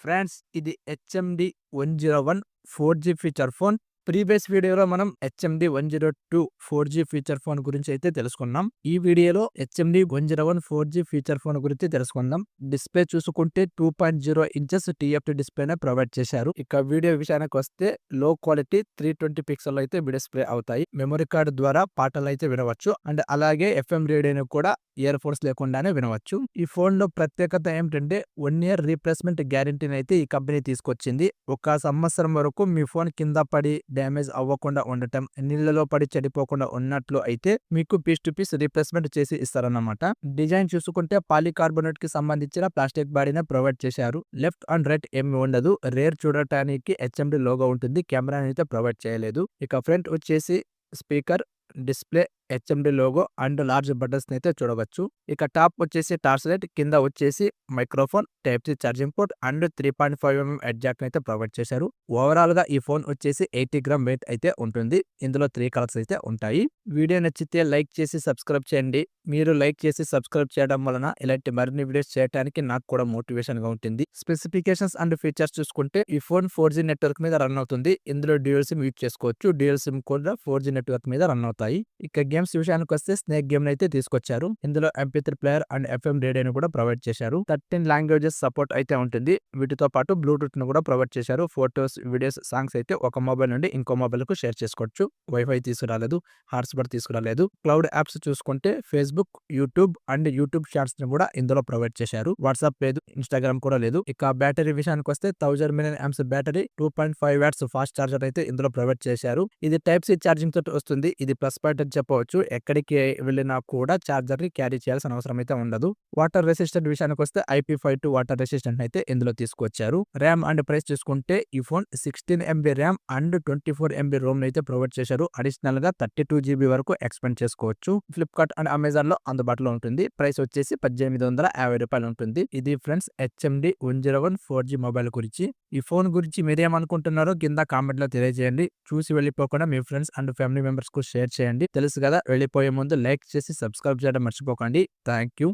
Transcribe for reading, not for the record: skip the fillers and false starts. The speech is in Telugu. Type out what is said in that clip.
ఫ్రెండ్స్ ఇది HMD 101 4G feature phone. Previous వీడియోలో మనం హెచ్ఎండి 102 4G ఫీచర్ ఫోన్ గురించి అయితే తెలుసుకున్నాం. ఈ వీడియోలో హెచ్ఎండి 101 4G ఫీచర్ ఫోన్ గురించి తెలుసుకుందాం. డిస్ప్లే చూసుకుంటే 2.0 ఇంచెస్ TFT డిస్ప్లేనే ప్రొవైడ్ చేశారు. ఇక వీడియో విషయానికి వస్తే లో క్వాలిటీ 320 పిక్సెల్ అయితే డిస్ప్లే అవుతాయి. మెమరీ కార్డు ద్వారా పాటలు అయితే వినవచ్చు. అండ్ అలాగే FM రేడియోని కూడా ఇయర్ ఫోన్స్ లేకుండానే వినవచ్చు. ఈ ఫోన్ లో ప్రత్యేకత ఏమిటంటే 1 year రీప్లేస్మెంట్ గ్యారంటీని అయితే ఈ కంపెనీ తీసుకొచ్చింది. ఒక సంవత్సరం వరకు మీ ఫోన్ కింద పడి డ్యామేజ్ అవ్వకుండా ఉండటం, నీళ్ళలో పడి చెడిపోకుండా ఉన్నట్లు అయితే మీకు పీస్ టు పీస్ రీప్లేస్మెంట్ చేసి ఇస్తారన్నమాట. డిజైన్ చూసుకుంటే పాలికార్బోనేట్ కి సంబంధించిన ప్లాస్టిక్ బాడీనే ప్రొవైడ్ చేశారు. లెఫ్ట్ అండ్ రైట్ ఏమి ఉండదు. రేర్ చూడటానికి హెచ్ఎండి లోగో ఉంటుంది. కెమెరా అయితే ప్రొవైడ్ చేయలేదు. ఇక ఫ్రంట్ వచ్చేసి speaker, display, HMD logo and large buttons అయితే చూడవచ్చు. ఇక టాప్ వచ్చేసి టార్చ్ లైట్, కింద వచ్చేసి microphone, type C charging port and 3.5mm head jack అయితే ప్రొవైడ్ చేశారు. ఓవరాల్ గా ఈ ఫోన్ వచ్చేసి 80 గ్రామ్ వెయిట్ అయితే ఉంటుంది. ఇందులో 3 కలర్స్ అయితే ఉంటాయి. వీడియో నచ్చితే లైక్ చేసి సబ్స్క్రైబ్ చేయండి. మీరు లైక్ చేసి సబ్స్క్రైబ్ చేయడం వలన ఇలాంటి మరిన్ని వీడియోస్ చేయడానికి నాకు కూడా మోటివేషన్ గా ఉంటుంది. స్పెసిఫికేషన్స్ అండ్ ఫీచర్స్ చూసుకుంటే ఈ ఫోన్ 4G నెట్వర్క్ మీద రన్ అవుతుంది. ఇందులో డ్యూయల్ సిమ్ యూజ్ చేసుకోవచ్చు. డ్యూయల్ సిమ్ కూడా 4G నెట్వర్క్ మీద రన్ అవుతాయి. ఇక గేమ్స్ విషయానికి వస్తే స్నేక్ గేమ్ అయితే తీసుకొచ్చారు. ఇందులో MP3 ప్లేయర్ అండ్ FM రేడియోని కూడా ప్రొవైడ్ చేశారు. 13 లాంగ్వేజెస్ సపోర్ట్ అయితే ఉంటుంది. వీటితో పాటు బ్లూటూత్ ను కూడా ప్రొవైడ్ చేశారు. ఫోటోస్, వీడియోస్, సాంగ్స్ అయితే ఒక మొబైల్ నుండి ఇంకో మొబైల్ కు షేర్ చేసుకోవచ్చు. వైఫై తీసుకురాలేదు, హాట్స్పాట్ తీసుకురాలేదు. క్లౌడ్ యాప్స్ చూసుకుంటే Facebook, YouTube and YouTube Shorts ని కూడా ఇందులో ప్రొవైడ్ చేశారు. వాట్సాప్ లేదు, ఇన్స్టాగ్రామ్ కూడా లేదు. ఇక బ్యాటరీ విషయానికి వస్తే 1000 mAh battery, 2.5 watts fast charger అయితే ఇందులో ప్రొవైడ్ చేశారు. ఇది టైప్ సి ఛార్జింగ్ తోటి వస్తుంది. ఇది ప్లస్ పాయింట్ అని చెప్పవచ్చు. ఎక్కడికి వెళ్ళినా కూడా చార్జర్ ని క్యారీ చేయాల్సిన అవసరం అయితే ఉండదు. వాటర్ రెసిస్టెంట్ విషయానికి వస్తే IP52 వాటర్ రెసిస్టెంట్ అయితే ఇందులో తీసుకొచ్చారు. ర్యామ్ అండ్ ప్రైస్ చూసుకుంటే ఈ phone 16MB RAM and 24MB Rome అయితే ప్రొవైడ్ చేశారు. అడిషనల్ గా 32GB వరకు ఎక్స్పెండ్ చేసుకోవచ్చు. ఫ్లిప్కార్ట్ అండ్ అమెజాన్ లో అందుబాటులో ఉంటుంది. ప్రైస్ వచ్చేసి 1850 రూపాయలు ఉంటుంది. ఇది ఫ్రెండ్స్ హెచ్ఎండి 101 4G మొబైల్ గురించి. ఈ ఫోన్ గురించి మీరేమనుకుంటున్నారో కింద కామెంట్ లో తెలియజేయండి. చూసి వెళ్ళిపోకుండా మీ ఫ్రెండ్స్ అండ్ ఫ్యామిలీ మెంబర్స్ కు షేర్ చేయండి. తెలుసు కదా, వెళ్ళిపోయే ముందు లైక్ చేసి సబ్స్క్రైబ్ చేయడం మర్చిపోకండి. Thank you.